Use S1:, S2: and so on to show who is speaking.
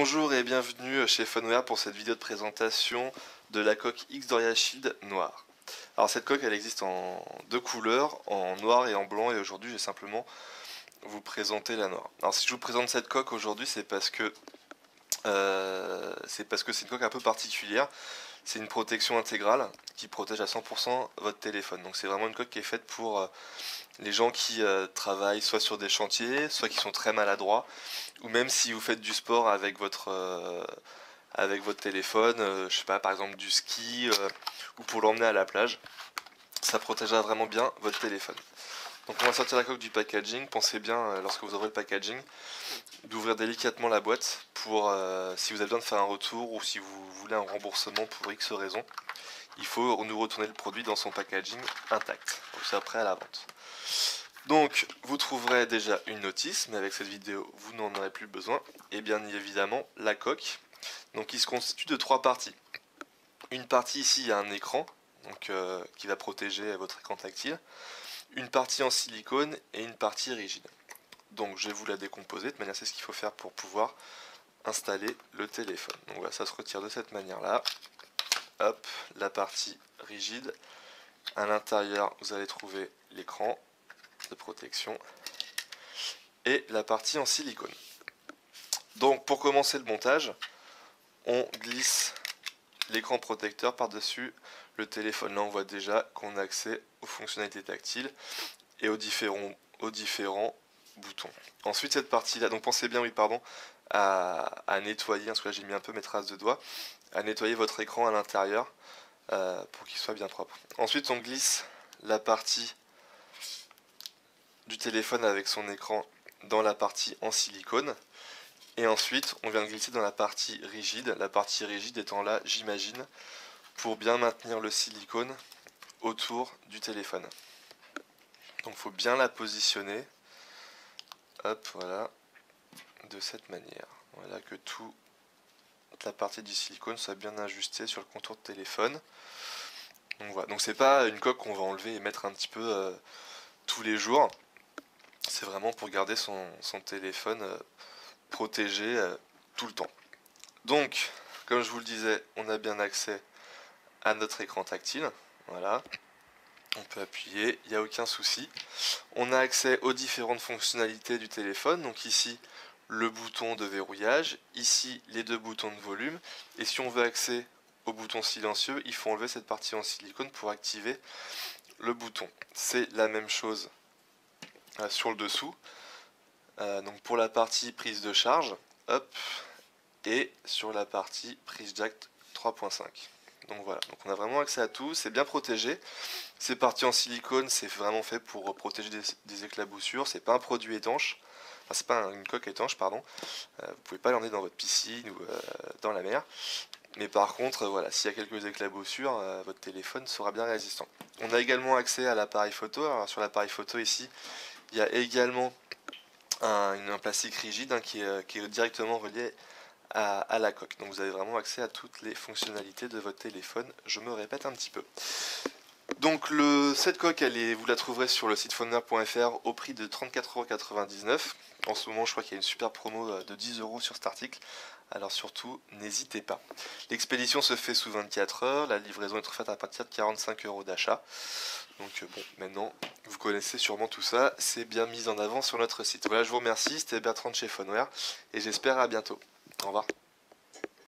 S1: Bonjour et bienvenue chez Phoneware pour cette vidéo de présentation de la coque X-Doria Shield noire. Alors cette coque elle existe en deux couleurs, en noir et en blanc, et aujourd'hui j'ai simplement vous présenter la noire. Alors si je vous présente cette coque aujourd'hui c'est parce que c'est une coque un peu particulière. C'est une protection intégrale qui protège à 100% votre téléphone. Donc c'est vraiment une coque qui est faite pour les gens qui travaillent soit sur des chantiers, soit qui sont très maladroits, ou même si vous faites du sport avec votre téléphone, je sais pas, par exemple du ski, ou pour l'emmener à la plage, ça protégera vraiment bien votre téléphone. Donc on va sortir la coque du packaging. Pensez bien, lorsque vous ouvrez le packaging, d'ouvrir délicatement la boîte pour, si vous avez besoin de faire un retour ou si vous voulez un remboursement pour X raison, il faut nous retourner le produit dans son packaging intact. Donc c'est prêt à la vente. Donc vous trouverez déjà une notice, mais avec cette vidéo vous n'en aurez plus besoin, et bien évidemment la coque. Donc il se constitue de trois parties. Une partie ici, il y a un écran donc, qui va protéger votre écran tactile, une partie en silicone et une partie rigide. Donc je vais vous la décomposer, de manière c'est ce qu'il faut faire pour pouvoir installer le téléphone. Donc voilà, ça se retire de cette manière là. Hop, la partie rigide. À l'intérieur vous allez trouver l'écran de protection et la partie en silicone. Donc pour commencer le montage, on glisse l'écran protecteur par-dessus le téléphone. Là on voit déjà qu'on a accès aux fonctionnalités tactiles et aux différents boutons. Ensuite cette partie là, donc pensez bien, oui pardon, à nettoyer, parce que là j'ai mis un peu mes traces de doigts, à nettoyer votre écran à l'intérieur pour qu'il soit bien propre. Ensuite on glisse la partie du téléphone avec son écran dans la partie en silicone, et ensuite on vient glisser dans la partie rigide étant là, j'imagine, pour bien maintenir le silicone autour du téléphone. Donc il faut bien la positionner, hop, voilà, de cette manière. Voilà, que toute la partie du silicone soit bien ajustée sur le contour de téléphone. Donc voilà, donc c'est pas une coque qu'on va enlever et mettre un petit peu tous les jours. C'est vraiment pour garder son téléphone protégé tout le temps. Donc, comme je vous le disais, on a bien accès à notre écran tactile. Voilà, on peut appuyer, il n'y a aucun souci. On a accès aux différentes fonctionnalités du téléphone. Donc ici, le bouton de verrouillage, ici les deux boutons de volume. Et si on veut accès au bouton silencieux, il faut enlever cette partie en silicone pour activer le bouton. C'est la même chose sur le dessous. Donc pour la partie prise de charge, hop, et sur la partie prise jack 3.5. Donc voilà, donc on a vraiment accès à tout, c'est bien protégé. C'est parti en silicone, c'est vraiment fait pour protéger des éclaboussures, c'est pas un produit étanche, enfin c'est pas une coque étanche, pardon. Vous pouvez pas l'emmener dans votre piscine ou dans la mer. Mais par contre, voilà, s'il y a quelques éclaboussures, votre téléphone sera bien résistant. On a également accès à l'appareil photo. Alors sur l'appareil photo ici, il y a également un plastique rigide qui est directement relié à la coque. Donc vous avez vraiment accès à toutes les fonctionnalités de votre téléphone. Je me répète un petit peu. Donc cette coque, vous la trouverez sur le site phoneware.fr au prix de 34,99 €. En ce moment, je crois qu'il y a une super promo de 10 € sur cet article. Alors surtout, n'hésitez pas. L'expédition se fait sous 24 heures. La livraison est faite à partir de 45 € d'achat. Donc bon, maintenant, vous connaissez sûrement tout ça. C'est bien mis en avant sur notre site. Voilà, je vous remercie. C'était Bertrand de chez Phoneware et j'espère à bientôt. Au revoir.